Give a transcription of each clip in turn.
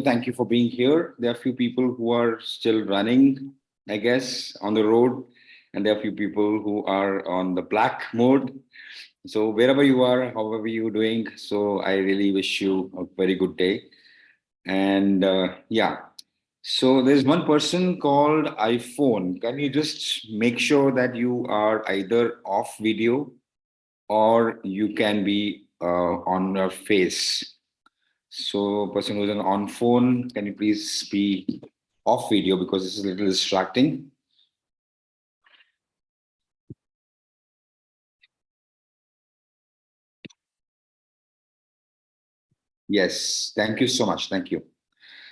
Thank you for being here. There are a few people who are still running, I guess, on the road, and there are a few people who are on the black mode. So wherever you are, however you're doing, so I really wish you a very good day. And yeah, so there's one person called iPhone. Can you just make sure that you are either off video or you can be on your face? So, person who's on phone, can you please be off video because this is a little distracting? Yes, thank you so much. Thank you.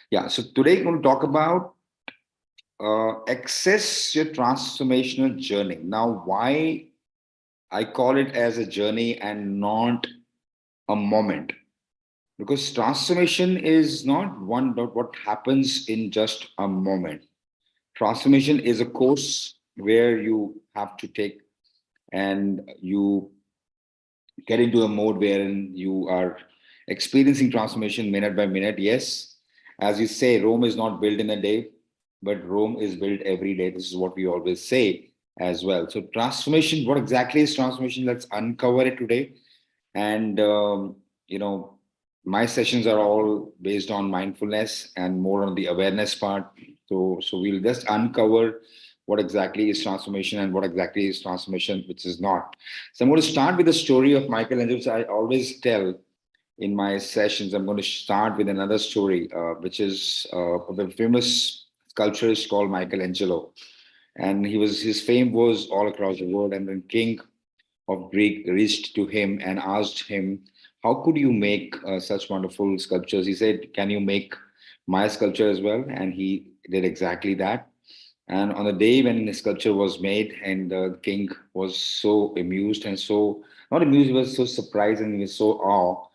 Yeah, so today we're going to talk about access your transformational journey. Now, why I call it as a journey and not a moment? Because transformation is not one dot what happens in just a moment. Transformation is a course where you have to take and you get into a mode wherein you are experiencing transformation minute by minute. Yes, as you say, Rome is not built in a day, but Rome is built every day. This is what we always say as well. So, transformation, what exactly is transformation? Let's uncover it today. And, you know, my sessions are all based on mindfulness and more on the awareness part. So we'll just uncover what exactly is transformation and what exactly is transformation, which is not. So I'm going to start with the story of Michelangelo. So I always tell in my sessions, I'm going to start with another story, which is a famous sculpturist called Michelangelo. And his fame was all across the world. And then King of Greek reached to him and asked him, "How could you make such wonderful sculptures?" He said, "Can you make my sculpture as well?" And he did exactly that. And on the day when the sculpture was made, and the king was so amused and so not amused, he was so surprised and he was so awe.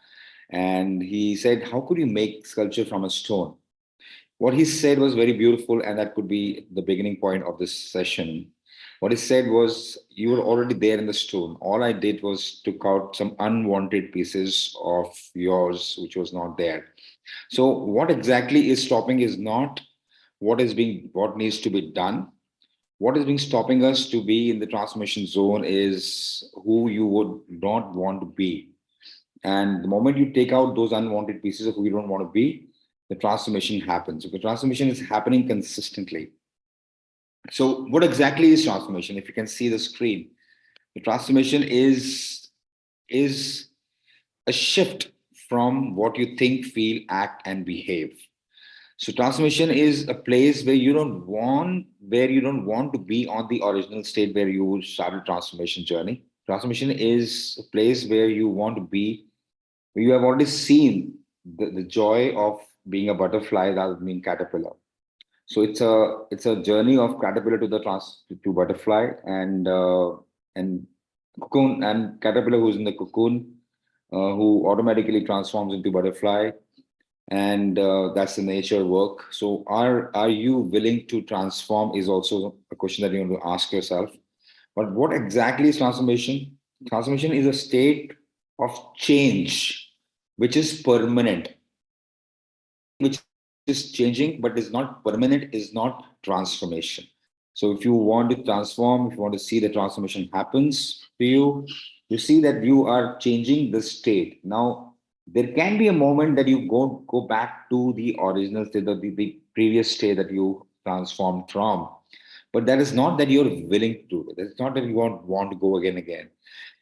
And he said, "How could you make sculpture from a stone?" What he said was very beautiful, and that could be the beginning point of this session. What he said was, "You were already there in the stone. All I did was took out some unwanted pieces of yours, which was not there." So, what exactly is stopping is not what needs to be done. What is being stopping us to be in the transformation zone is who you would not want to be. And the moment you take out those unwanted pieces of who you don't want to be, the transformation happens. So the transformation is happening consistently. So, what exactly is transformation? If you can see the screen, the transformation is a shift from what you think, feel, act, and behave. So transformation is a place where you don't want to be on the original state where you started transformation journey. Transformation is a place where you want to be, where you have already seen the joy of being a butterfly rather than being caterpillar. So it's a journey of caterpillar to the to butterfly and cocoon and caterpillar who's in the cocoon who automatically transforms into butterfly, and that's the nature work. So are you willing to transform is also a question that you want to ask yourself. But what exactly is transformation? Transformation is a state of change which is permanent. Which is changing but is not permanent is not transformation. So if you want to transform, if you want to see the transformation happens to you, you see that you are changing the state. Now there can be a moment that you go back to the original state, the previous state that you transformed from, but that is not that you're willing to do it. It's not that you want to go again.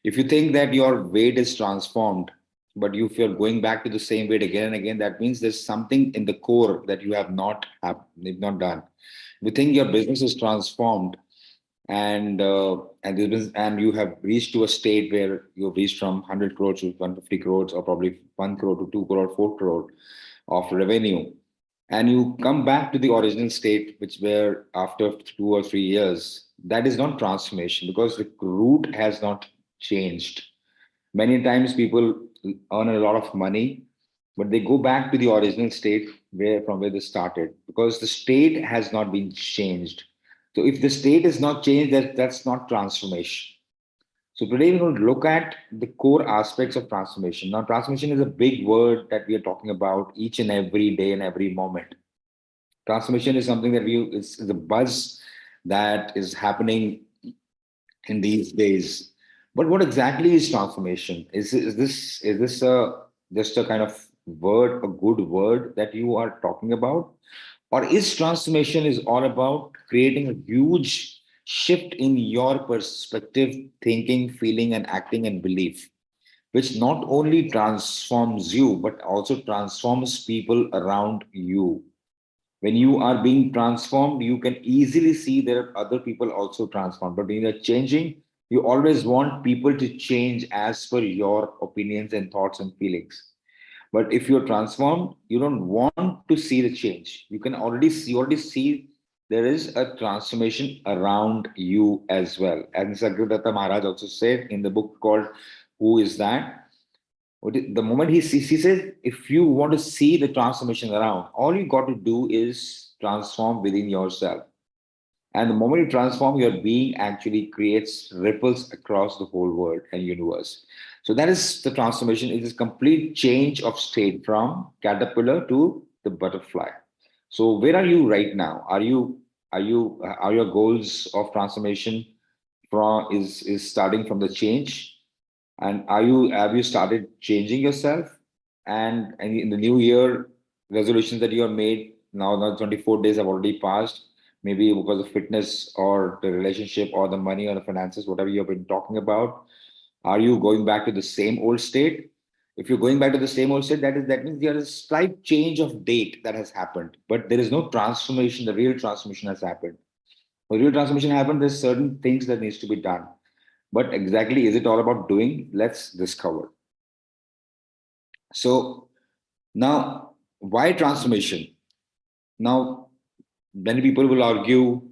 If you think that your weight is transformed, but if you're going back to the same weight again and again, that means there's something in the core that you you've not done. If you think your business is transformed and you have reached to a state where you've reached from 100 crores to 150 crores or probably 1 crore to 2 crore, 4 crore of revenue, and you come back to the original state, which were after 2 or 3 years, that is not transformation because the root has not changed. Many times people earn a lot of money, but they go back to the original state where they started because the state has not been changed. So if the state is not changed, that's not transformation. So today we're going to look at the core aspects of transformation. Now, transformation is a big word that we are talking about each and every day and every moment. Transformation is something that it's the buzz that is happening in these days. But what exactly is transformation? Is this a just a kind of word, a good word that you are talking about? Or is transformation is all about creating a huge shift in your perspective, thinking, feeling, and acting and belief, which not only transforms you, but also transforms people around you. When you are being transformed, you can easily see there are other people also transformed. But when you're changing, you always want people to change as per your opinions and thoughts and feelings. But if you're transformed, you don't want to see the change. You already see there is a transformation around you as well. And Sagyadatta Maharaj also said in the book called Who Is That? The moment he says, if you want to see the transformation around, all you got to do is transform within yourself. And the moment you transform, your being actually creates ripples across the whole world and universe. So that is the transformation. It is complete change of state from caterpillar to the butterfly. So where are you right now? Are your goals of transformation from is starting from the change? And have you started changing yourself? And in the new year, resolutions that you have made now 24 days have already passed, maybe because of fitness or the relationship or the money or the finances, whatever you have been talking about. Are you going back to the same old state? If you're going back to the same old state, that means there is a slight change of date that has happened, but there is no transformation. The real transformation has happened. For real transformation happened, there's certain things that needs to be done. But exactly, is it all about doing? Let's discover. So now, why transformation? Now, many people will argue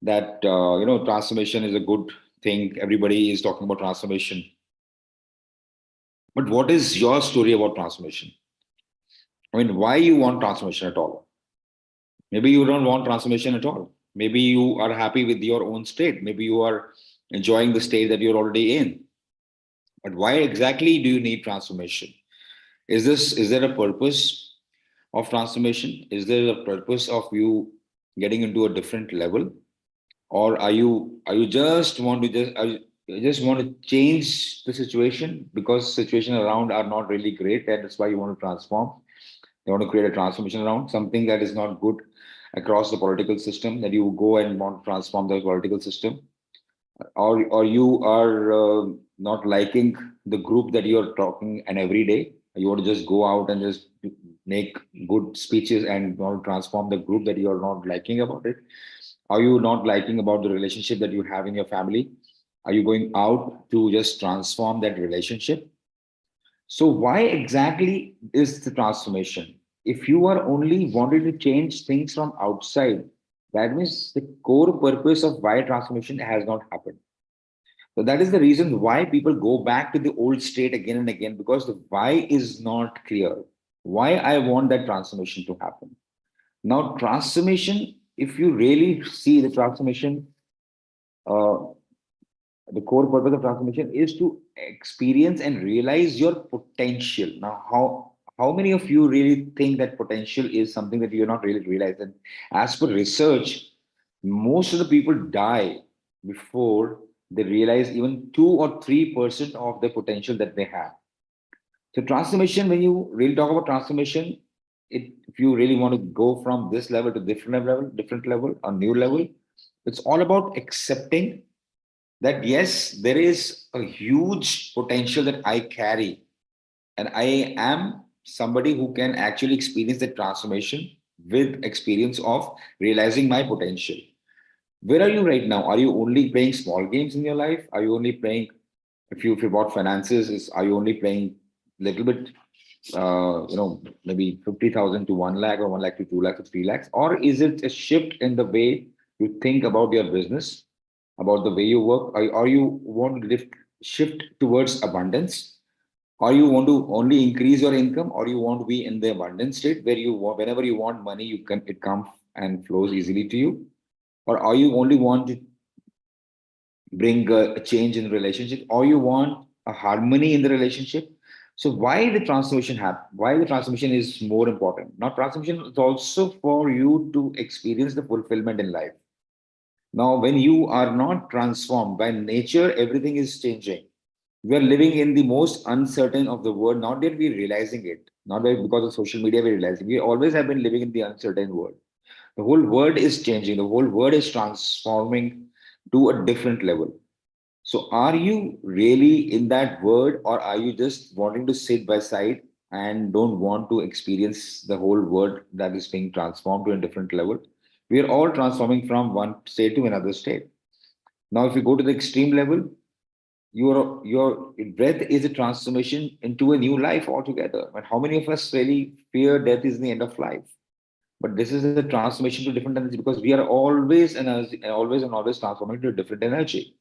that transformation is a good thing. Everybody is talking about transformation. But what is your story about transformation? I mean, why you want transformation at all? Maybe you don't want transformation at all. Maybe you are happy with your own state. Maybe you are enjoying the state that you're already in. But why exactly do you need transformation? Is there a purpose of transformation? Is there a purpose of you getting into a different level? Or are you just want to you just want to change the situation because situation around are not really great, and that's why you want to transform. You want to create a transformation around something that is not good across the political system, that you go and want to transform the political system, or you are not liking the group that you're talking and every day you want to just go out and just make good speeches and want to transform the group that you're not liking about it. Are you not liking about the relationship that you have in your family? Are you going out to just transform that relationship? So why exactly is the transformation? If you are only wanting to change things from outside, that means the core purpose of why transformation has not happened. So that is the reason why people go back to the old state again and again, because the why is not clear. Why I want that transformation to happen. Now, transformation, if you really see the transformation, uh, the core purpose of transformation is to experience and realize your potential. Now, how many of you really think that potential is something that you're not really realizing? As per research, most of the people die before they realize even 2 or 3% of the potential that they have. So transformation, when you really talk about transformation, if you really want to go from this level to different level, a new level, it's all about accepting that yes, there is a huge potential that I carry, and I am somebody who can actually experience the transformation with experience of realizing my potential. Where are you right now? Are you only playing small games in your life? Are you only playing, if you bought finances, is are you only playing little bit, maybe 50,000 to 1 lakh, or 1 lakh to 2 lakh to 3 lakhs? Or is it a shift in the way you think about your business, about the way you work? Are you want to shift towards abundance? Or you want to only increase your income, or you want to be in the abundance state where whenever you want money, it comes and flows easily to you? Or are you only want to bring a change in the relationship, or you want a harmony in the relationship. So why the transformation happen? Why the transformation is more important? Now, transformation is also for you to experience the fulfillment in life. Now, when you are not transformed by nature, everything is changing. We are living in the most uncertain of the world. Not that we're realizing it, not that because of social media we're realizing. We always have been living in the uncertain world. The whole world is changing. The whole world is transforming to a different level. So, are you really in that world, or are you just wanting to sit by side and don't want to experience the whole world that is being transformed to a different level? We are all transforming from one state to another state. Now, if you go to the extreme level, your death is a transformation into a new life altogether. But how many of us really fear death is the end of life? But this is a transformation to different energy, because we are always energy, always and always transforming to a different energy.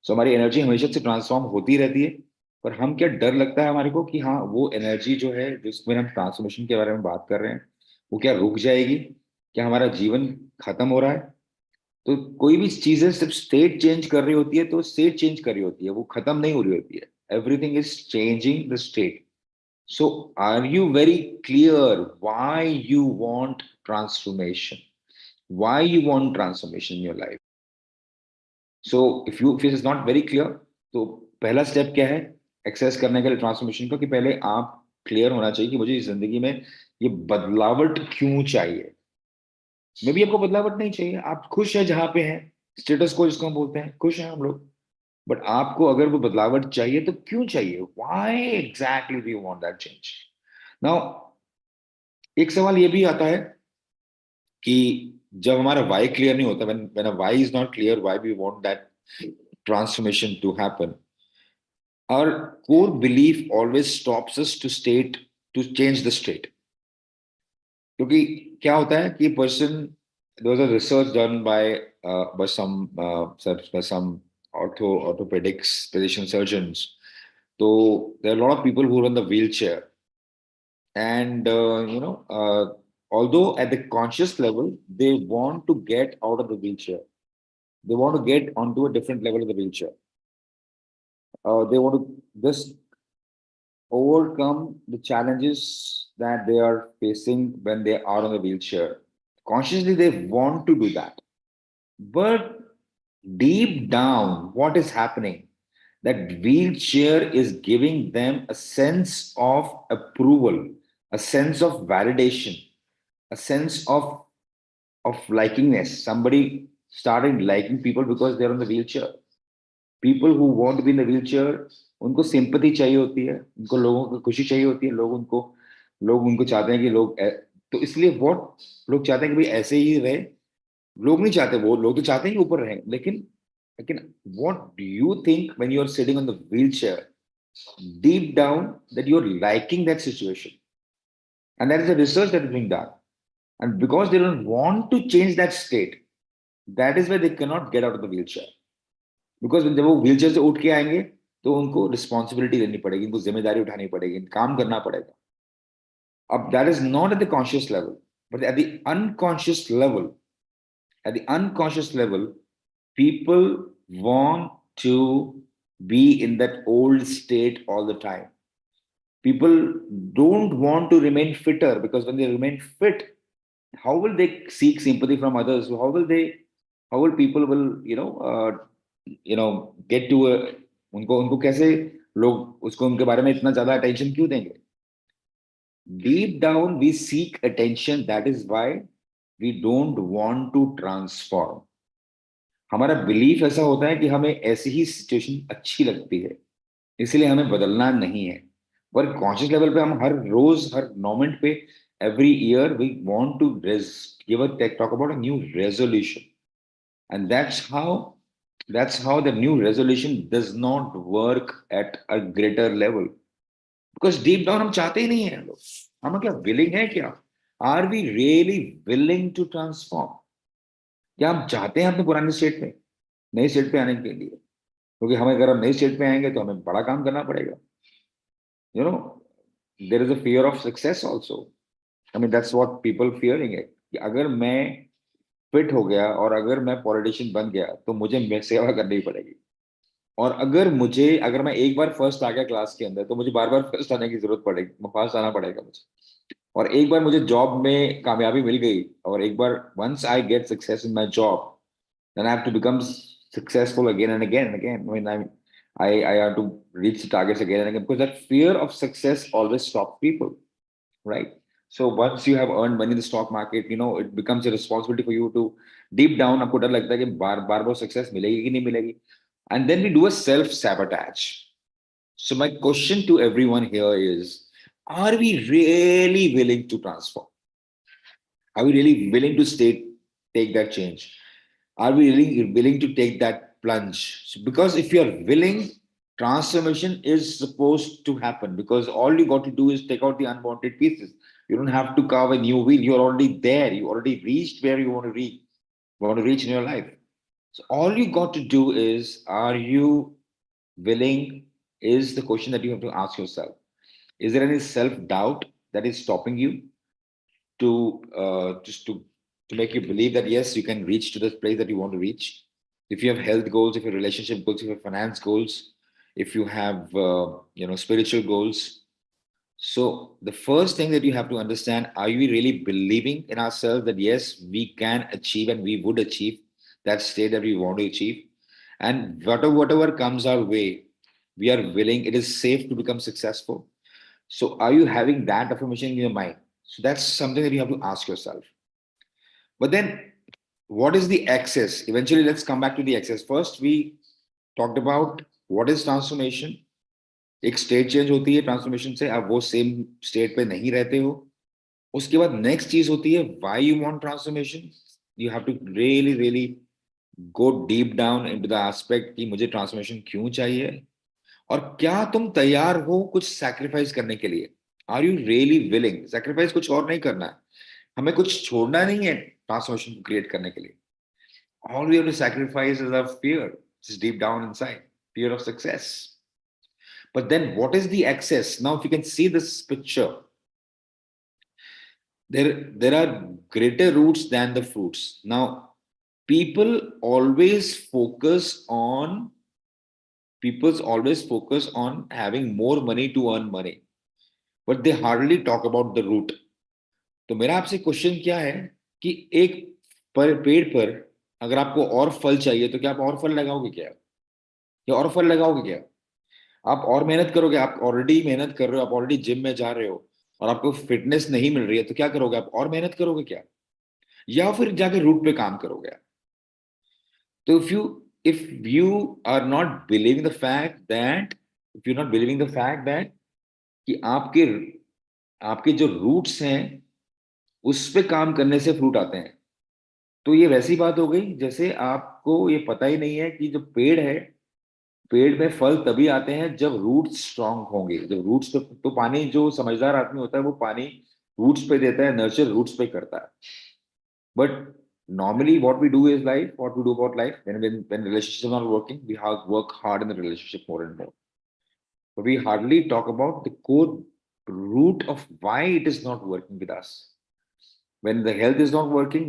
सो हमारी energy हमेशा से transform होती रहती है। पर हम क्या डर लगता है हमारे को कि हाँ वो एनर्जी जो है जिसमें हम ट्रांसफॉर्मेशन के बारे में बात कर रहे हैं वो क्या रुक जाएगी, क्या हमारा जीवन खत्म हो रहा है। तो कोई भी चीजें सिर्फ स्टेट चेंज कर रही होती है तो स्टेट चेंज कर रही होती है, वो खत्म नहीं हो रही होती है। Everything is changing the state. So are you very clear why you want transformation, why you want transformation in your life? So if it is not very clear, तो पहला स्टेप क्या है एक्सेस करने के लिए ट्रांसफॉर्मेशन का, कि पहले आप क्लियर होना चाहिए कि मुझे इस जिंदगी में ये बदलावट क्यों चाहिए। मे भी आपको बदलावट नहीं चाहिए, आप खुश है जहां पे हैं, स्टेटस को जिसको हम बोलते हैं, खुश हैं हम लोग। बट आपको अगर वो बदलावट चाहिए तो क्यों चाहिए, why exactly do you want that change? Now एक सवाल ये भी आता है कि जब हमारा वाई क्लियर नहीं होता, when a why is not clear why we want that transformation to happen, our core belief always stops us to change the state. क्योंकि क्या होता है कि person, there was a research done by some orthopedics physician surgeons. So there are a lot of people who are on the wheelchair, and although at the conscious level they want to get out of the wheelchair, they want to get onto a different level of the wheelchair. They want to just overcome the challenges that they are facing when they are on a wheelchair. Consciously, they want to do that. But deep down, what is happening? That wheelchair is giving them a sense of approval, a sense of validation, a sense of likingness. Somebody started liking people because they're on the wheelchair. People who want be in the wheelchair, उनको sympathy चाहिए होती है, उनको लोगों को खुशी चाहिए होती है, लोग उनको चाहते हैं कि तो इसलिए व्हाट लोग चाहते हैं कि भाई ऐसे ही रहे। लोग नहीं चाहते, वो लोग तो चाहते हैं कि ऊपर रहे, लेकिन what do you think when you are sitting on the wheelchair deep down that you're liking that situation? And that is a research that is being done. And because they don't want to change that state, that is why they cannot get out of the wheelchair. Because जब वो wheelchair से उठ के आएंगे तो उनको responsibility लेनी पड़ेगी, उनको जिम्मेदारी उठानी पड़ेगी, काम करना पड़ेगा। अब that is not at the conscious level, but at the unconscious level, at the unconscious level, people want to be in that old state all the time. People don't want to remain fitter, because when they remain fit, how will they seek sympathy from others? How will people will get to a, उनको उनको कैसे लोग उसको उनके बारे में इतना ज्यादा अटेंशन क्यों देंगे? Deep down we seek attention, that is why we don't want to transform. हमारा बिलीफ ऐसा होता है कि हमें ऐसी ही सिचुएशन अच्छी लगती है, इसलिए हमें बदलना नहीं है। पर कॉन्शियस लेवल पे हम हर रोज हर मोमेंट पे, every year we want to give a talk about a new resolution. And that's how the new resolution does not work at a greater level, because deep down हम चाहते ही नहीं है लोग। हम क्या willing है क्या? Are we really willing to transform? क्या हम चाहते हैं अपने पुराने स्टेट में नए स्टेट पे आने के लिए? क्योंकि हमें अगर हम नए स्टेट पे आएंगे तो हमें बड़ा काम करना पड़ेगा। You know there is a fear of success also. I mean that's what people fearing है कि अगर मैं फिट हो गया और अगर मैं पॉलिटिशियन बन गया तो मुझे सेवा करनी पड़ेगी। और अगर मैं एक बार फर्स्ट आ गया क्लास के अंदर, तो मुझे बार बार फर्स्ट आने की जरूरत पड़ेगी, फर्स्ट आना पड़ेगा मुझे। और एक बार मुझे जॉब में कामयाबी मिल गई, और एक बार once I get success in my job, then I have to become successful again and again and again. I mean, I have to reach the targets again and again, because that fear of success always stops people, right? So once you have earned money in the stock market, it becomes a responsibility for you to deep down आपको डर लगता है कि बार बार success मिलेगी कि नहीं मिलेगी, and then we do a self sabotage. So my question to everyone here is, are we really willing to transform? Are we really willing to take that change? Are we really willing to take that plunge? So because if you're willing, transformation is supposed to happen, because all you got to do is take out the unwanted pieces. You don't have to carve a new wheel. You're already there. You already reached where you want to reach in your life. So all you got to do is, are you willing? Is the question that you have to ask yourself. Is there any self-doubt that is stopping you to just to make you believe that yes, you can reach to this place that you want to reach? If you have health goals, if you have relationship goals, if you have finance goals, if you have spiritual goals, so the first thing that you have to understand, are we really believing in ourselves that yes, we can achieve and we would achieve that state that we want to achieve? And whatever comes our way, we are willing, it is safe to become successful. So are you having that affirmation in your mind? So that's something that you have to ask yourself. But then what is the excess? Eventually, let's come back to the excess. First, we talked about what is transformation. एक state change होती है transformation से, आप वो same state पे नहीं रहते हो। उसके बाद नेक्स्ट चीज होती है why you want transformation. You have to really really go deep down into the aspect कि मुझे ट्रांसफॉर्मेशन क्यों चाहिए, और क्या तुम तैयार हो कुछ सैक्रिफाइस करने के लिए। Are you really willing? Sacrifice कुछ और नहीं करना है, हमें कुछ छोड़ना नहीं है ट्रांसफॉर्मेशन को क्रिएट करने के लिए। All we have to sacrifice is a fear, it's deep down inside, fear of success. But then what is the excess? Now, if you can see this picture, there are greater roots than the fruits. Now, people always focus on people always focus on having more money to earn money, but they hardly talk about the root. तो मेरा आपसे question क्या है कि एक पेड़ पर अगर आपको और फल चाहिए, तो क्या आप और फल लगाओगे क्या, या और फल लगाओगे क्या? आप और मेहनत करोगे? आप ऑलरेडी मेहनत कर रहे हो, आप ऑलरेडी जिम में जा रहे हो, और आपको फिटनेस नहीं मिल रही है, तो क्या करोगे? आप और मेहनत करोगे क्या, या फिर जाके रूट पे काम करोगे? तो if you are not believing the fact that if you're not believing the fact that कि आपके आपके जो रूट्स हैं उस पे काम करने से फ्रूट आते हैं, तो ये वैसी बात हो गई जैसे आपको ये पता ही नहीं है कि जो पेड़ है, पेड़ में फल तभी आते हैं जब रूट्स स्ट्रांग होंगे। जब रूट्स पे तो पानी, जो समझदार आदमी होता है वो पानी रूट्स पे देता है, नर्चर रूट्स पे करता है। But normally what we do is life, what we do about life, when relationships are not working, we have work hard in the relationship more and more, but we hardly talk about the core root of why it is not working with us. When the health is not working,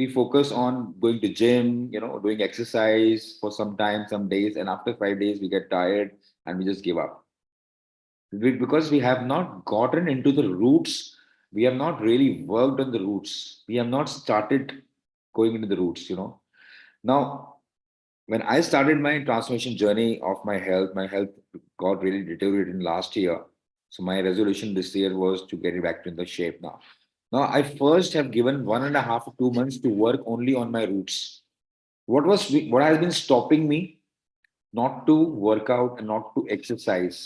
we focus on going to gym, doing exercise for some time, some days, and after 5 days we get tired and we just give up. Because we have not gotten into the roots, we have not really worked on the roots, we have not started going into the roots. Now, when I started my transformation journey of my health got really deteriorated in last year. So my resolution this year was to get it back to the shape now. Now I first have given 1.5 to 2 months to work only on my roots. What has been stopping me not to work out and not to exercise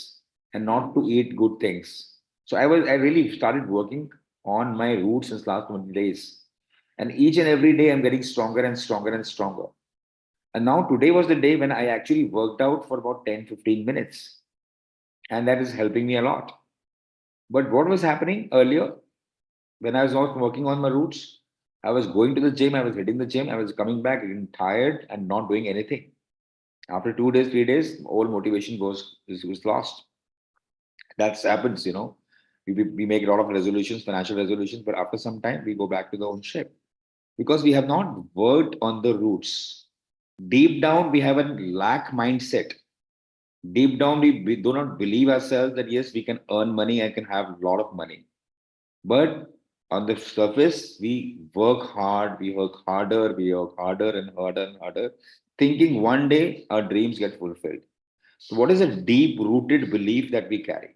and not to eat good things? So I really started working on my roots since last 20 days. And each and every day I'm getting stronger and stronger and stronger. And now today was the day when I actually worked out for about 10-15 minutes. And that is helping me a lot. But what was happening earlier when I was not working on my roots? I was going to the gym, I was hitting the gym, I was coming back getting tired and not doing anything. After 2 days, 3 days, all motivation was lost. That happens. We make a lot of resolutions, financial resolutions, but after some time we go back to the own shape because we have not worked on the roots. Deep down, we have a lack mindset. Deep down, we do not believe ourselves that yes, we can earn money, I can have a lot of money. But on the surface, we work hard, we work harder and harder and harder, thinking one day our dreams get fulfilled. So, what is a deep rooted belief that we carry?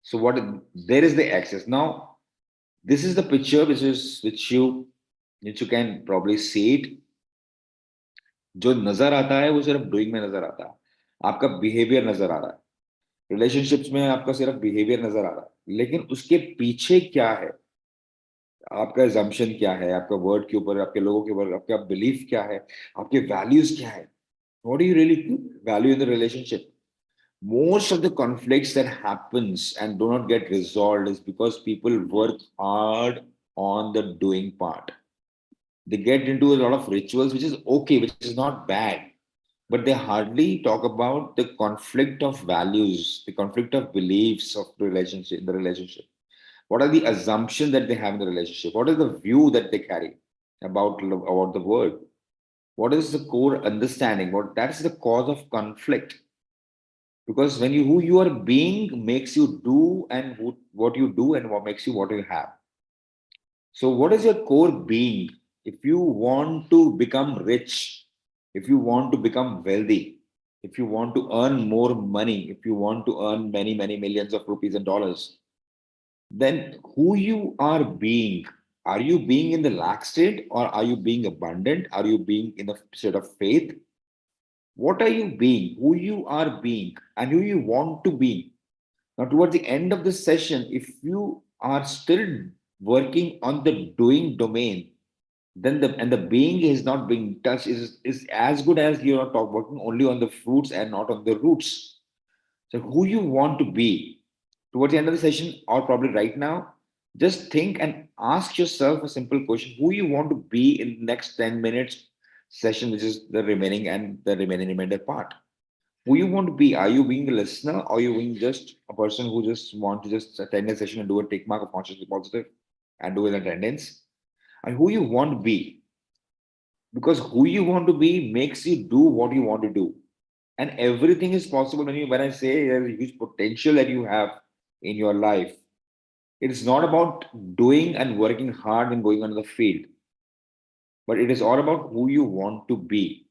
So, what there is the access. Now, this is the picture which you can probably see it. जो नजर आता है वो सिर्फ doing में नजर आता है, आपका बिहेवियर नजर आ रहा है, रिलेशनशिप्स में आपका सिर्फ बिहेवियर नजर आ रहा है, लेकिन उसके पीछे क्या है, आपका एजम्पशन क्या है, आपका वर्ड के ऊपर, आपके लोगों के ऊपर आपका बिलीफ क्या है, आपके वैल्यूज क्या है, what do you really value in the relationship. Most of the conflicts that happens and do not get resolved is because people work hard on the doing part. They get into a lot of rituals, which is okay, which is not bad, but they hardly talk about the conflict of values, the conflict of beliefs of the relationship. What are the assumptions that they have in the relationship? What is the view that they carry about the world? What is the core understanding? What that is the cause of conflict. Because when you who you are being makes you do and what you do and what makes you what you have. So, what is your core being? If you want to become rich, if you want to become wealthy, if you want to earn more money, if you want to earn many, many millions of rupees and dollars, then who you are being, are you being in the lack state or are you being abundant? Are you being in a state of faith? What are you being? Who you are being and who you want to be. Now, towards the end of this session, if you are still working on the doing domain, then the being is not being touched is as good as you're not working only on the fruits and not on the roots. So who you want to be towards the end of the session or probably right now, just think and ask yourself a simple question: who you want to be in the next 10 minutes session, which is the remaining and the remainder part. Who you want to be? Are you being a listener or are you being just a person who just want to just attend a session and do a tick mark of consciously positive and do an attendance? And who you want to be, because who you want to be makes you do what you want to do, and everything is possible when I say there's a huge potential that you have in your life. It's not about doing and working hard and going on the field, but it is all about who you want to be.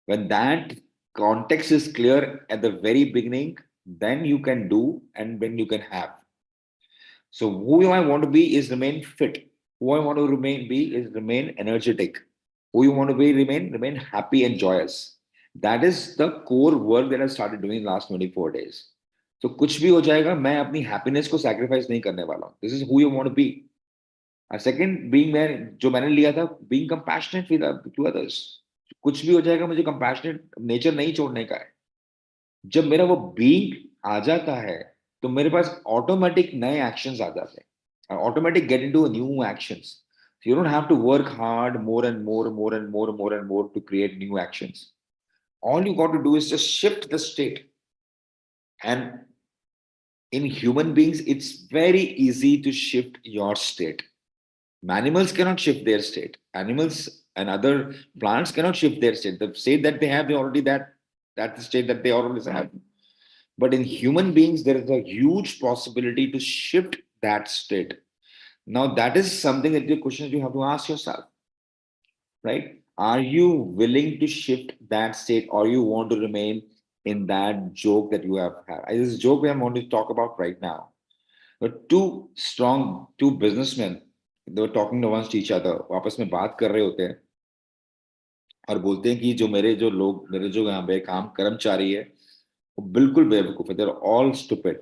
When that context is clear at the very beginning, then you can do and then you can have. So who I want to be is remain fit. Who I want to remain be is remain energetic. Who you want to be remain happy and joyous. That is the core work that I started doing in the last 24 days. So कुछ भी हो जाएगा, मैं अपनी happiness को sacrifice नहीं करने वाला हूँ. This is who you want to be. A second being मैं जो मैंने लिया था being compassionate with to others. कुछ भी हो जाएगा, मुझे compassionate nature नहीं छोड़ने का है. जब मेरा वो बीइंग आ जाता है तो मेरे पास ऑटोमेटिक नए एक्शंस आ जाते हैं, automatic get into new actions. You don't have to work hard more and more and more and more and more and more to create new actions. All you got to do is just shift the state. And in human beings, it's very easy to shift your state. Animals cannot shift their state. Animals and other plants cannot shift their state. The state that they have, they already that's the state that they already have. But in human beings, there is a huge possibility to shift that state. Now, that is something that the questions you have to ask yourself, right? Are you willing to shift that state or you want to remain in that joke that you have had? This joke we are going to talk about right now. But two businessmen, they were talking amongst each other. वो आपस में बात कर रहे होते हैं और बोलते हैं कि जो मेरे जो यहाँ पे काम कर्मचारी है वो बिल्कुल बेवकूफ है, they're all stupid.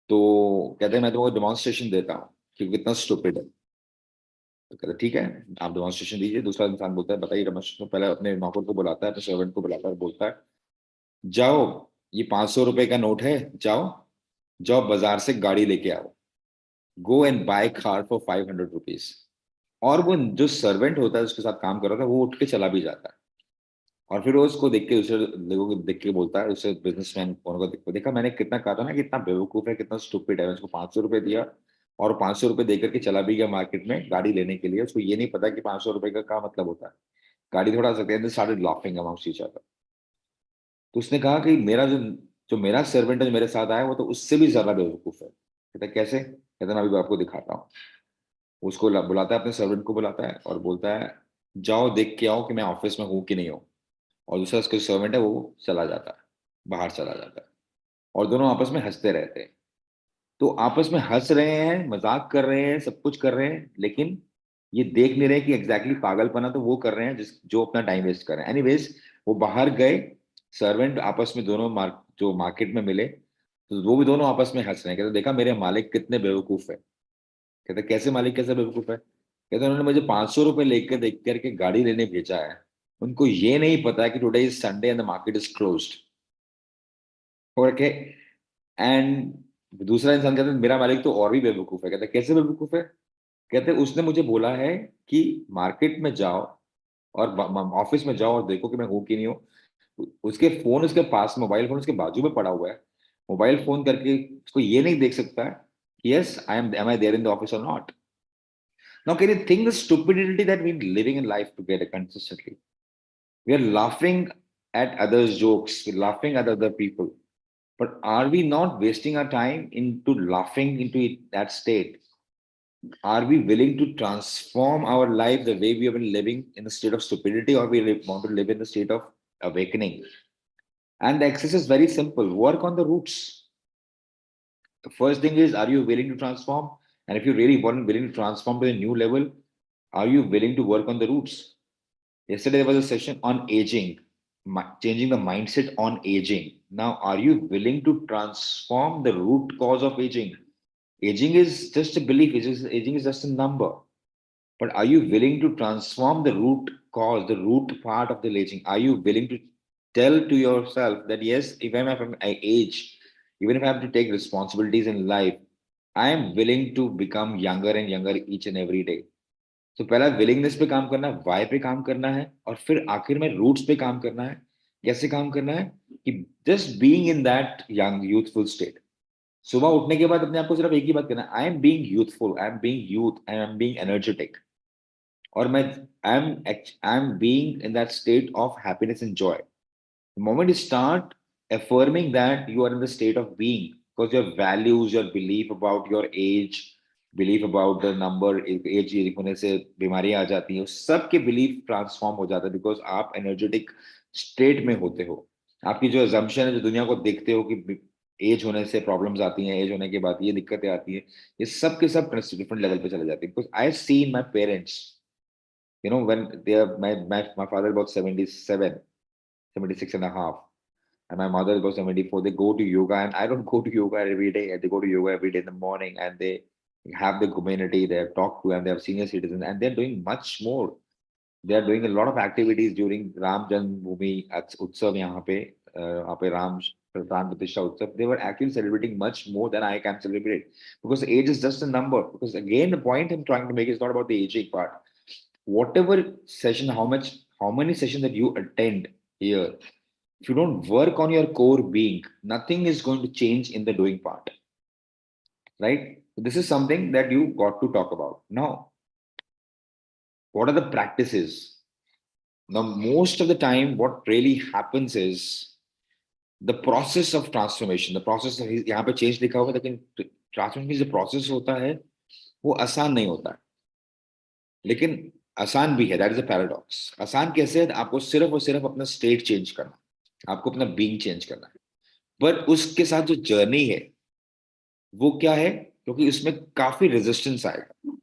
तो कहते हैं मैं तुमको डेमोन्स्ट्रेशन देता हूँ कि कितना स्टूपिड है. तो कहते ठीक है, आप डेमोन्स्ट्रेशन दीजिए. दूसरा इंसान बोलता है बताइए डेमोन्स्ट्रेशन. पहले अपने नौकर को बुलाता है, अपने सर्वेंट को बुलाता है, बोलता है जाओ, ये 500 रुपए का नोट है, जाओ जाओ बाजार से गाड़ी लेके आओ, go and by car for 500 rupees. और वो जो सर्वेंट होता है उसके साथ काम कर रहा था वो उठ के चला भी जाता है. और फिर वो उसको देख के दूसरे लोगों को देख के बोलता है, उससे बिजनेसमैन को देखा मैंने कितना कहा था ना, कितना बेवकूफ है, कितना स्टूपिड है. मैं उसको 500 रुपए दिया और 500 रुपए देकर के चला भी गया मार्केट में गाड़ी लेने के लिए. उसको ये नहीं पता कि 500 रुपए का क्या मतलब होता है. गाड़ी थोड़ा सकते हैं. Started laughing amongst each other. तो उसने कहा कि मेरा जो जो मेरा सर्वेंट है जो मेरे साथ आया वो तो उससे भी ज्यादा बेवकूफ है। कहता है कैसे? कहता मैं अभी आपको दिखाता हूँ। उसको बुलाता है, अपने सर्वेंट को बुलाता है और बोलता है जाओ देख के आओ कि मैं ऑफिस में हूँ कि नहीं हूँ। और दूसरा उसका सर्वेंट है वो चला जाता है, बाहर चला जाता है। और दोनों आपस में हंसते रहते हैं। तो आपस में हंस रहे हैं, मजाक कर रहे हैं, सब कुछ कर रहे हैं, लेकिन ये देख नहीं रहे कि एग्जैक्टली पागलपना तो वो कर रहे हैं जिस जो अपना टाइम वेस्ट कर रहे हैं। एनीवेज वो बाहर गए, सर्वेंट आपस में दोनों जो मार्केट में मिले तो वो भी दोनों आपस में हंस रहे हैं। कहते देखा मेरे मालिक कितने बेवकूफ है। कहते कैसे मालिक कैसे बेवकूफ है? कहते उन्होंने मुझे 500 रुपये लेकर देख करके गाड़ी लेने भेजा है, उनको ये नहीं पता कि today is Sunday and the market is closed. Okay. And दूसरा इंसान कहता है मेरा मालिक तो और भी बेवकूफ है। कहता है कैसे बेवकूफ है? कहते हैं उसने मुझे बोला है कि मार्केट में जाओ और ऑफिस में जाओ और देखो कि मैं हूँ कि नहीं हूँ। उसके फोन उसके पास, मोबाइल फोन उसके बाजू में पड़ा हुआ है। मोबाइल फोन करके उसको ये नहीं देख सकता है yes am I there in the office और not. Now can you think the stupidity that we living in life together consistently? We are laughing at others' jokes, we're laughing at other people. But are we not wasting our time into laughing into that state? Are we willing to transform our life the way we have been living in the state of stupidity, or we want to live in the state of awakening? And the exercise is very simple. Work on the roots. The first thing is, are you willing to transform? And if you really weren't willing to transform to a new level, are you willing to work on the roots? Yesterday there was a session on aging, changing the mindset on aging. Now, are you willing to transform the root cause of aging? Aging is just a belief, aging is just a number. But are you willing to transform the root cause, the root part of the aging? Are you willing to tell to yourself that yes, if I'm from I age, even if I have to take responsibilities in life, I am willing to become younger and younger each and every day. तो पहला willingness पे काम करना है, Y पे काम करना है, और फिर आखिर में रूट्स पे काम करना है। कैसे काम करना है? कि just being in that young youthful state. सुबह उठने के बाद अपने आप को सिर्फ एक ही बात करना है, I am being youthful, I am being youth, I am being energetic. और मैं I am being in that state of happiness and Joy. The moment you start affirming that you are in the state of being, because your values, your belief about your age, belief about the number, age होने से बीमारियां आ जाती हैं, उस सब के belief transform हो जाता है, because आप energetic state में होते हो। आपकी जो assumption है, जो दुनिया को देखते हो कि एज होने से प्रॉब्लम्स आती हैं, एज होने के बाद ये दिक्कतें आती हैं, ये सब के सब डिफरेंट लेवल पे चले जाती हैं। Because I seen my parents, you know when they are my father about 77, 76 and a half. And my mother was 74. They go to yoga, and I don't go to yoga every day. They go to yoga every day in the morning, and they have the community. They have talked to, and they have senior citizens, and they're doing much more. They are doing a lot of activities during Ram Janmabhoomi Utsav यहाँ पे Ram Pran Pratishtha Utsav. They were actually celebrating much more than I can celebrate, because age is just a number. Because again, the point I'm trying to make is not about the aging part. Whatever session, how many sessions that you attend here, if you don't work on your core being, nothing is going to change in the doing part, right? This is something that you got to talk about. Now, what are the practices? Now, most of the time, what really happens is the process of transformation. The process of यहाँ पे change लिखा होगा, लेकिन transformation जो process होता है वो आसान नहीं होता है, लेकिन आसान भी है। That is a paradox. आसान कैसे है? आपको सिर्फ और सिर्फ अपना स्टेट चेंज करना है, आपको अपना बीइंग चेंज करना है। पर उसके साथ जो जर्नी है वो क्या है? क्योंकि उसमें काफी रेजिस्टेंस आएगा।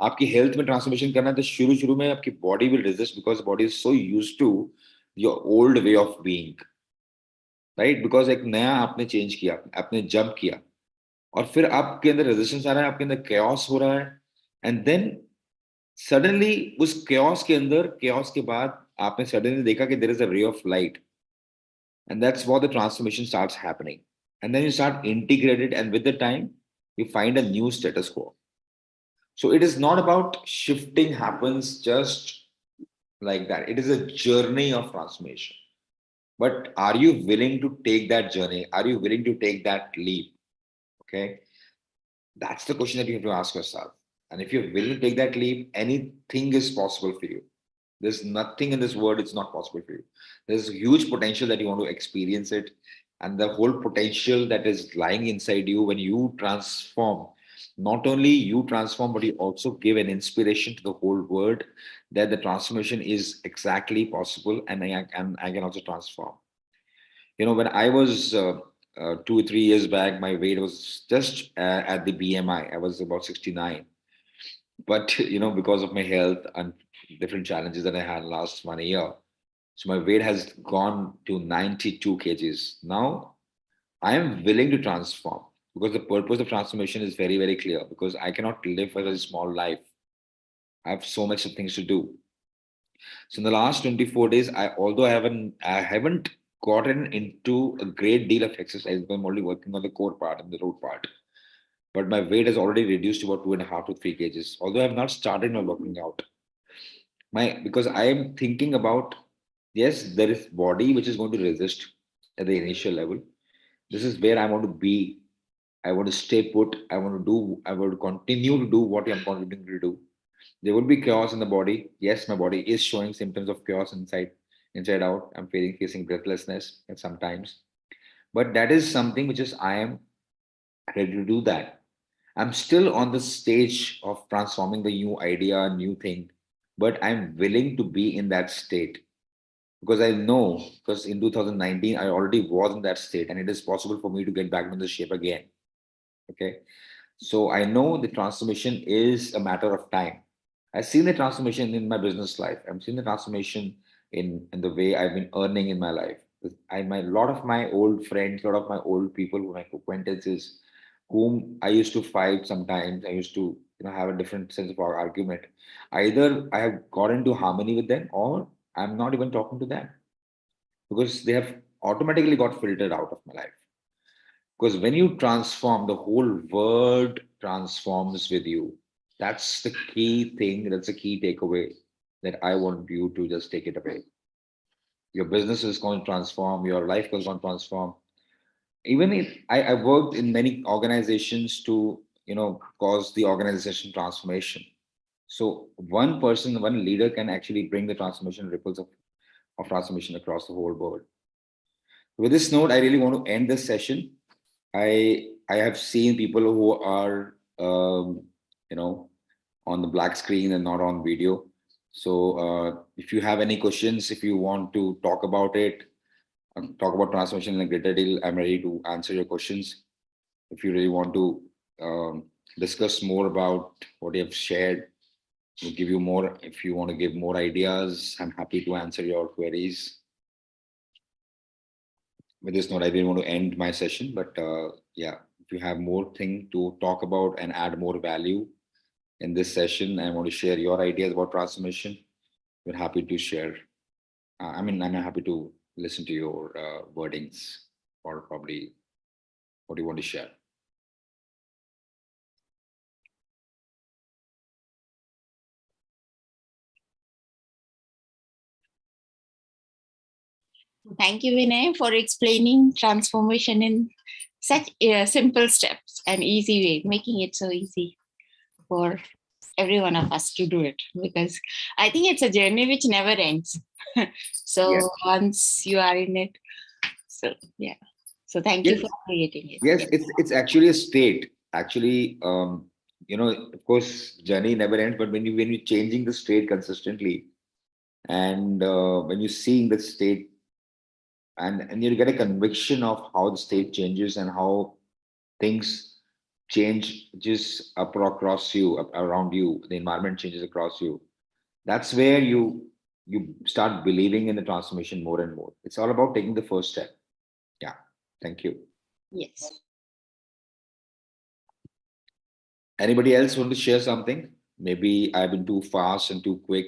आपकी हेल्थ में ट्रांसफॉर्मेशन करना है तो शुरू शुरू में आपकी body will resist, because body is so used to your old way of being, right? Because एक नया आपने चेंज किया, आपने जंप किया, और फिर आपके अंदर रेजिस्टेंस आ रहा है, आपके अंदर chaos हो रहा है। एंड देन सडनली उस chaos के अंदर, chaos के बाद आपने सडनली देखा कि there is a ray of light, and that's what the transformation starts happening. And then you start integrated, and with the time you find a new status quo. So it is not about shifting happens just like that. It is a journey of transformation. But are you willing to take that journey? Are you willing to take that leap? Okay, that's the question that you have to ask yourself. And if you're willing to take that leap, anything is possible for you. There's nothing in this world it's not possible for you. There's a huge potential that you want to experience it, and the whole potential that is lying inside you when you transform. Not only you transform, but you also give an inspiration to the whole world that the transformation is exactly possible, and I can also transform. When I was 2 or 3 years back, my weight was just at the BMI. I was about 69, but because of my health and different challenges that I had last 1 year, so my weight has gone to 92 kgs. Now I am willing to transform because the purpose of transformation is very, very clear. Because I cannot live a very small life. I have so much of things to do. So in the last 24 days, although I haven't gotten into a great deal of exercise, I'm only working on the core part and the root part. But my weight has already reduced to about 2.5 to 3 kgs. Although I have not started my working out, because I am thinking about, yes, there is body which is going to resist at the initial level. This is where I want to be. I want to stay put. I want to continue to do what I'm continuing to do. There will be chaos in the body. Yes, my body is showing symptoms of chaos inside out. I'm facing breathlessness at sometimes. But that is something which is I am ready to do that. I'm still on the stage of transforming the new idea, new thing, but I'm willing to be in that state because I know, because in 2019 I already was in that state, and it is possible for me to get back into the shape again. Okay, so I know the transformation is a matter of time. I've seen the transformation in my business life. I've seen the transformation in the way I've been earning in my life. My lot of my old friends, a lot of my old people, my acquaintances, whom I used to fight sometimes. I used to have a different sense of our argument. Either I have got into harmony with them, or I'm not even talking to them because they have automatically got filtered out of my life. Because when you transform, the whole world transforms with you. That's the key thing. That's the key takeaway that I want you to just take it away. Your business is going to transform, your life is going to transform. Even if I worked in many organizations to, cause the organization transformation. So one person, one leader can actually bring the transformation ripples of transformation across the whole world. With this note, I really want to end this session. I have seen people who are you know on the black screen and not on video. So if you have any questions, if you want to talk about it, talk about transformation in a greater deal, I'm ready to answer your questions. If you really want to discuss more about what you have shared, we'll give you more. If you want to give more ideas, I'm happy to answer your queries. With this note, I didn't want to end my session, but yeah, if you have more thing to talk about and add more value in this session, I want to share your ideas about transformation. We're happy to share. I'm happy to listen to your wordings, or probably what you want to share. Thank you, Vinay, for explaining transformation in such simple steps and easy way, making it so easy for every one of us to do it. Because I think it's a journey which never ends. Yes. So once you are in it, so yeah. So thank you Yes. for creating it. Yes. Yeah. It's actually a state. Actually, of course, journey never ends. But when you're changing the state consistently, and when you're seeing the state, and you get a conviction of how the state changes and how things change just across you, around you, the environment changes across you. That's where you start believing in the transformation more and more. It's all about taking the first step. Yeah. Thank you. Yes. Anybody else want to share something? Maybe I've been too fast and too quick,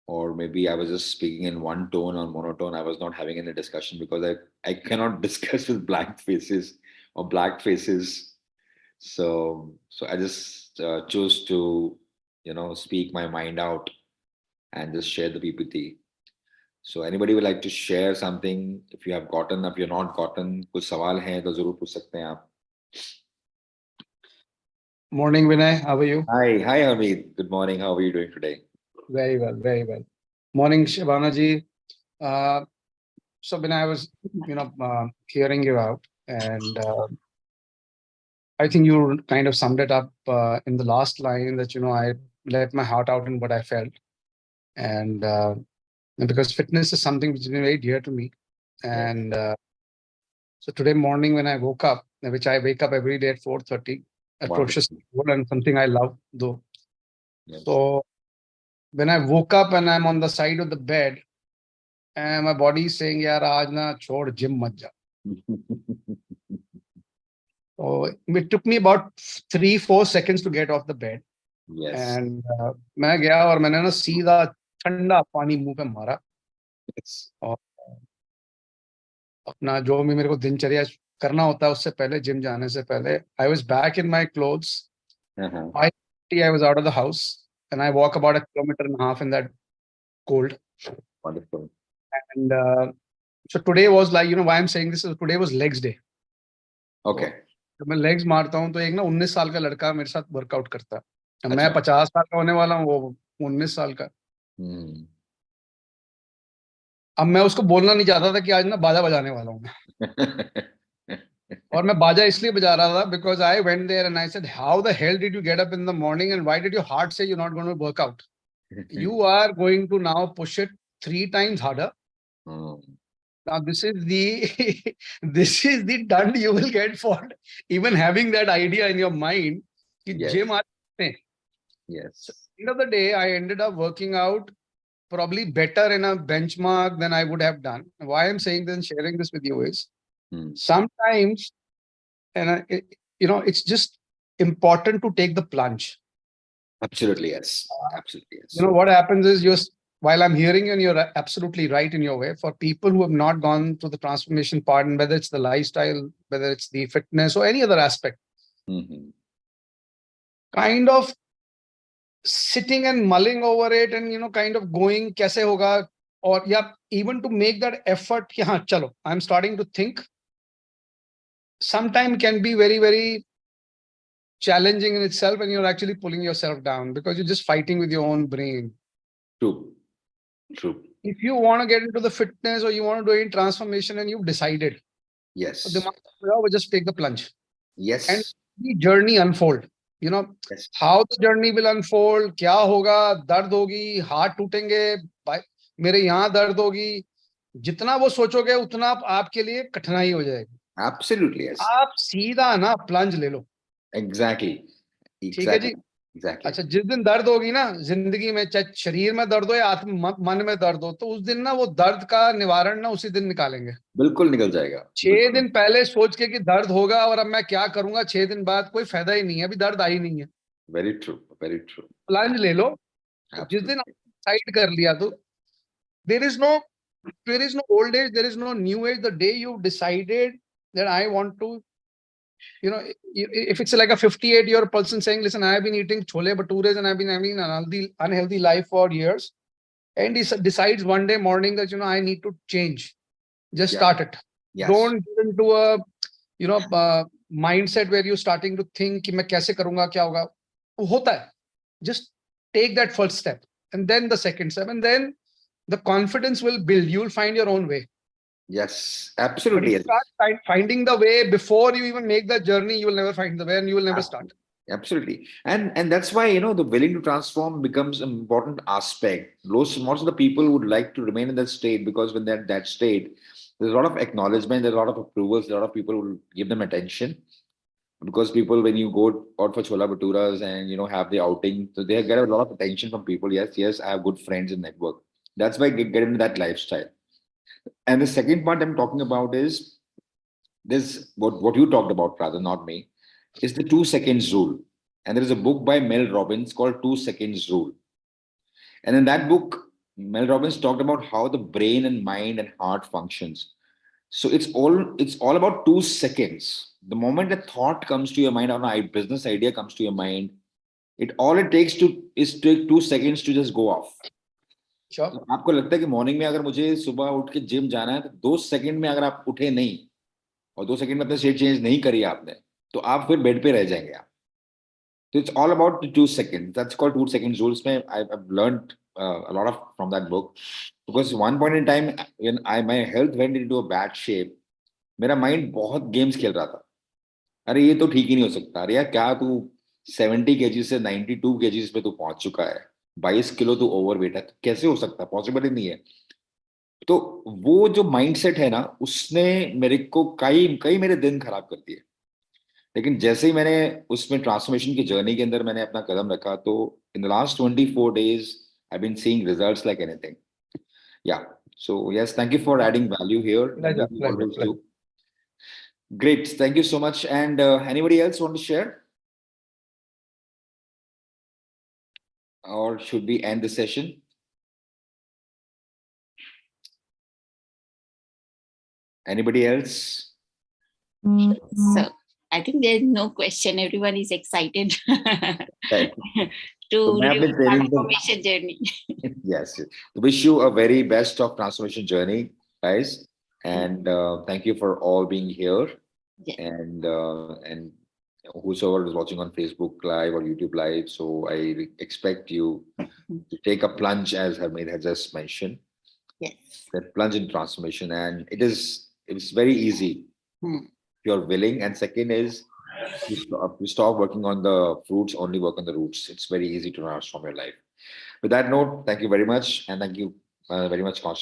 or maybe I was just speaking in one tone or monotone. I was not having any discussion because I cannot discuss with blank faces or black faces. So I just chose to speak my mind out and just share the PPT. So anybody would like to share something? If you have gotten, if you're not gotten, कुछ सवाल हैं तो जरूर पूछ सकते हैं आप. Morning, Vinay. How are you? Hi, Hamid. Good morning. How are you doing today? Very well, very well. Morning, Shabana ji. Uh, so when I was, hearing you out, and I think you kind of summed it up in the last line that I let my heart out in what I felt, and because fitness is something which is very dear to me, Yes. and so today morning when I woke up, which I wake up every day at 4:30, atrocious Wonderful. and something I love though. Yes. So when I woke up and I'm on the side of the bed, and my body is saying, "Yaar, aaj na chhod gym mat ja." So it took me about 3-4 seconds to get off the bed, Yes. and मैं गया और मैंने ना सीधा ठंडा पानी मुंह पे मारा Yes. और अपना जो भी मेरे को दिनचर्या करना होता है उससे पहले जिम जाने से पहले I was back in my clothes. Uh-huh. 5:30 I was out of the house and I walk about a kilometer and a half in that cold. Wonderful. And so today was like, why I'm saying this is today was legs day. Okay. जब मैं legs मारता हूँ तो एक ना 19 साल का लड़का मेरे साथ वर्कआउट करता है। अब मैं अच्छा। 50 साल का होने वाला हूँ, वो 19 साल का। अब मैं उसको बोलना नहीं चाहता था कि आज ना बाजा बजाने वाला हूँ मैं। और मैं बाजा इसलिए बजा रहा था because I went there and I said, how the hell did you get up in the morning and why did your heart say you're not going to work out? You are going to now push it 3 times harder. Now this is the this is the done you will get for even having that idea in your mind कि Yes. gym आते हैं. Yes. So, at the end of the day, I ended up working out probably better in a benchmark than I would have done. Why I'm saying this and sharing this with you is sometimes, and it's just important to take the plunge. Absolutely, yes. Absolutely, yes. What happens is while I'm hearing you and you're absolutely right in your way, for people who have not gone through the transformation part, and whether it's the lifestyle, whether it's the fitness or any other aspect, kind of sitting and mulling over it and kind of going kaise hoga, or even to make that effort ki, haan, chalo, I'm starting to think, sometimes can be very, very challenging in itself, and you're actually pulling yourself down because you're just fighting with your own brain. True. True. If you want to get into the fitness or you want to do any transformation and you've decided, Yes. so just take the plunge. Yes. And the journey unfold. Yes. How the journey will unfold, क्या होगा, दर्द होगी, हाथ टूटेंगे, मेरे यहाँ दर्द होगी, जितना वो सोचोगे उतना आपके लिए कठिनाई हो जाएगी. Absolutely, yes. आप सीधा ना प्लंज ले लो. Exactly. ठीक है जी. Exactly. अच्छा, जिस दिन दर्द होगी ना जिंदगी में, चाहे शरीर में दर्द हो या मन में दर्द हो, तो उस दिन ना वो दर्द का निवारण ना उसी दिन निकालेंगे. बिल्कुल निकल जाएगा. 6 दिन पहले सोच के कि दर्द होगा और अब मैं क्या करूंगा 6 दिन बाद, कोई फायदा ही नहीं है, अभी दर्द आई नहीं है. Very true. Very true. Plunge ले लो. जिस दिन डिसाइड कर लिया तो there is no old age, there is no new age. The day you decided that I want to, if it's like a 58-year-old person saying, listen, I have been eating chole bhatures and I've been having an unhealthy life for years, and he decides one day morning that I need to change, just start it. Yes. Don't get into a mindset where you're starting to think कि मैं कैसे करूंगा, क्या होगा. वो होता है. Just take that first step and then the second step, and then the confidence will build. You will find your own way. Yes, absolutely. But if you start finding the way before you even make the journey, you will never find the way and you will never start. Absolutely. And that's why, the willing to transform becomes an important aspect. Most of the people would like to remain in that state because when they're in that state, there's a lot of acknowledgement, there's a lot of approvals, a lot of people will give them attention. Because people, when you go out for chola bhaturas and, have the outing, so they get a lot of attention from people. Yes, I have good friends and network. That's why I get into that lifestyle. And the second part I'm talking about is this, what you talked about, rather, not me, is the 2 seconds rule. And there is a book by Mel Robbins called 2 seconds rule. And in that book, Mel Robbins talked about how the brain and mind and heart functions. So it's all about 2 seconds. The moment a thought comes to your mind or a business idea comes to your mind, it takes is take 2 seconds to just go off. Sure. तो आपको लगता है कि morning में अगर मुझे सुबह उठ के जिम जाना है तो 2 सेकंड में अगर आप उठे नहीं और 2 सेकंड में अपना स्टेट चेंज नहीं करी आपने तो आप फिर बेड पे रह जाएंगे आप. तो it's all about 2 seconds. That's called 2 seconds rules में I have learned a lot of from that book, because one point in time when my health went into a bad shape, मेरा mind बहुत games खेल रहा था. अरे ये तो ठीक ही नहीं हो सकता. अरे यार क्या तू 70 kg से 92 kg पे तू पहुंच चुका है, 22 किलो तू ओवरवेट है, तो कैसे हो सकता है? पॉसिबल ही नहीं है. तो वो जो माइंडसेट है ना, उसने मेरे को कई कई मेरे दिन खराब कर दिए. लेकिन जैसे ही मैंने उसमें ट्रांसफॉर्मेशन की जर्नी के अंदर मैंने अपना कदम रखा, तो in the last 24 days I been seeing results like anything. Yeah so yes, thank you for adding value here. Pleasure, We pleasure, always pleasure. do. Great, thank you so much. And anybody else want to share, or should we end the session? Anybody else? So I think there's no question. Everyone is excited Right. to So मैं live अपने training को transformation journey. yes, wish you a very best of transformation journey, guys, and thank you for all being here. Yes. And whosoever is watching on Facebook Live or YouTube Live, so I expect you to take a plunge, as Harmeet has just mentioned, Yes. that plunge in transformation, and it's very easy Hmm. if you're willing. And second is you stop working on the fruits, only work on the roots. It's very easy to transform your life. With that note, thank you very much, and thank you very much, Constance.